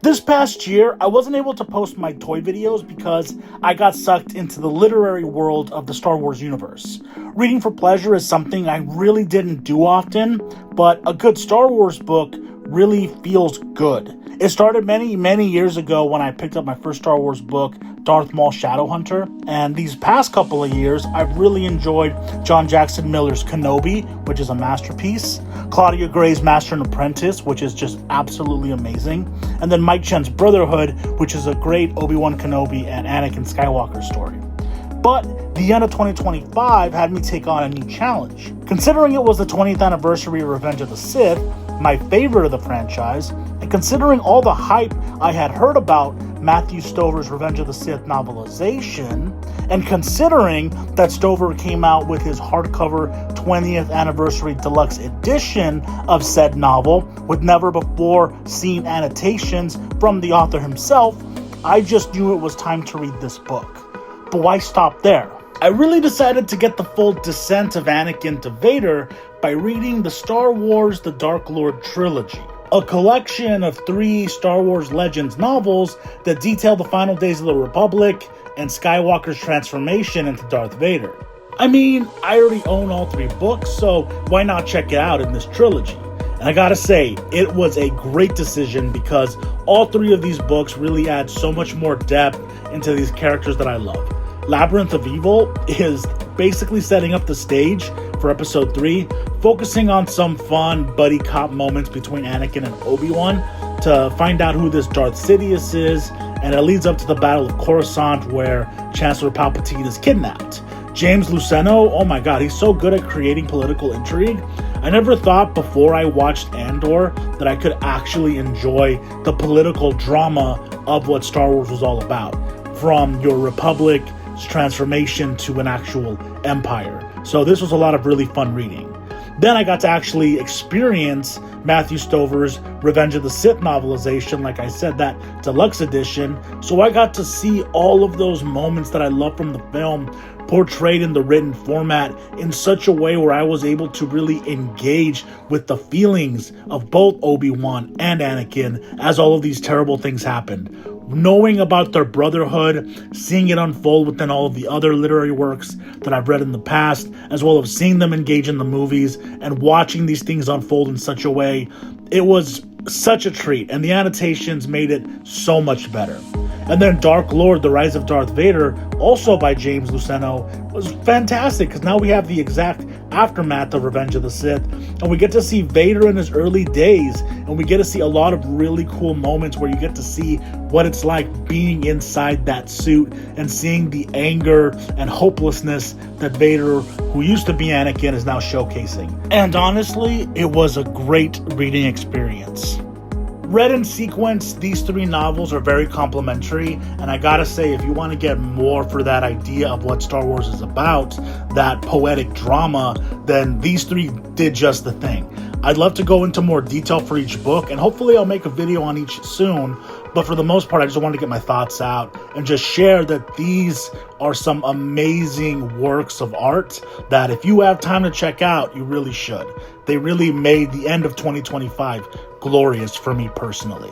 This past year, I wasn't able to post my toy videos because I got sucked into the literary world of the Star Wars universe. Reading for pleasure is something I really didn't do often, but a good Star Wars book really feels good. It started many years ago when I picked up my first Star Wars book, Darth Maul Shadowhunter, and these past couple of years, I've really enjoyed John Jackson Miller's Kenobi, which is a masterpiece, Claudia Gray's Master and Apprentice, which is just absolutely amazing, and then Mike Chen's Brotherhood, which is a great Obi-Wan Kenobi and Anakin Skywalker story. But the end of 2025 had me take on a new challenge. Considering it was the 20th anniversary of Revenge of the Sith, my favorite of the franchise, and considering all the hype I had heard about Matthew Stover's Revenge of the Sith novelization, and considering that Stover came out with his hardcover 20th anniversary deluxe edition of said novel with never before seen annotations from the author himself, I just knew it was time to read this book. But why stop there? I really decided to get the full descent of Anakin to Vader by reading the Star Wars The Dark Lord Trilogy, a collection of 3 Star Wars Legends novels that detail the final days of the Republic and Skywalker's transformation into Darth Vader. I mean, I already own all 3 books, so why not check it out in this trilogy? And I gotta say, it was a great decision because all 3 of these books really add so much more depth into these characters that I love. Labyrinth of Evil is basically setting up the stage for episode 3, focusing on some fun buddy cop moments between Anakin and Obi-Wan to find out who this Darth Sidious is, and it leads up to the Battle of Coruscant where Chancellor Palpatine is kidnapped. James Luceno, oh my god, he's so good at creating political intrigue. I never thought before I watched Andor that I could actually enjoy the political drama of what Star Wars was all about, from your Republic's transformation to an actual empire. So this was a lot of really fun reading. Then I got to actually experience Matthew Stover's Revenge of the Sith novelization, like I said, that deluxe edition. So I got to see all of those moments that I love from the film portrayed in the written format in such a way where I was able to really engage with the feelings of both Obi-Wan and Anakin as all of these terrible things happened. Knowing about their brotherhood, seeing it unfold within all of the other literary works that I've read in the past, as well as seeing them engage in the movies and watching these things unfold in such a way, it was such a treat, and the annotations made it so much better. And then Dark Lord, The Rise of Darth Vader, also by James Luceno, was fantastic because now we have the exact aftermath of Revenge of the Sith, and we get to see Vader in his early days, and we get to see a lot of really cool moments where you get to see what it's like being inside that suit and seeing the anger and hopelessness that Vader, who used to be Anakin, is now showcasing. And honestly, it was a great reading experience. Read in sequence, these 3 novels are very complementary, and I gotta say, if you want to get more for that idea of what Star Wars is about, that poetic drama, then these 3 did just the thing. I'd love to go into more detail for each book, and hopefully I'll make a video on each soon, but for the most part, I just wanted to get my thoughts out and just share that these are some amazing works of art that if you have time to check out, you really should. They really made the end of 2025 glorious for me personally.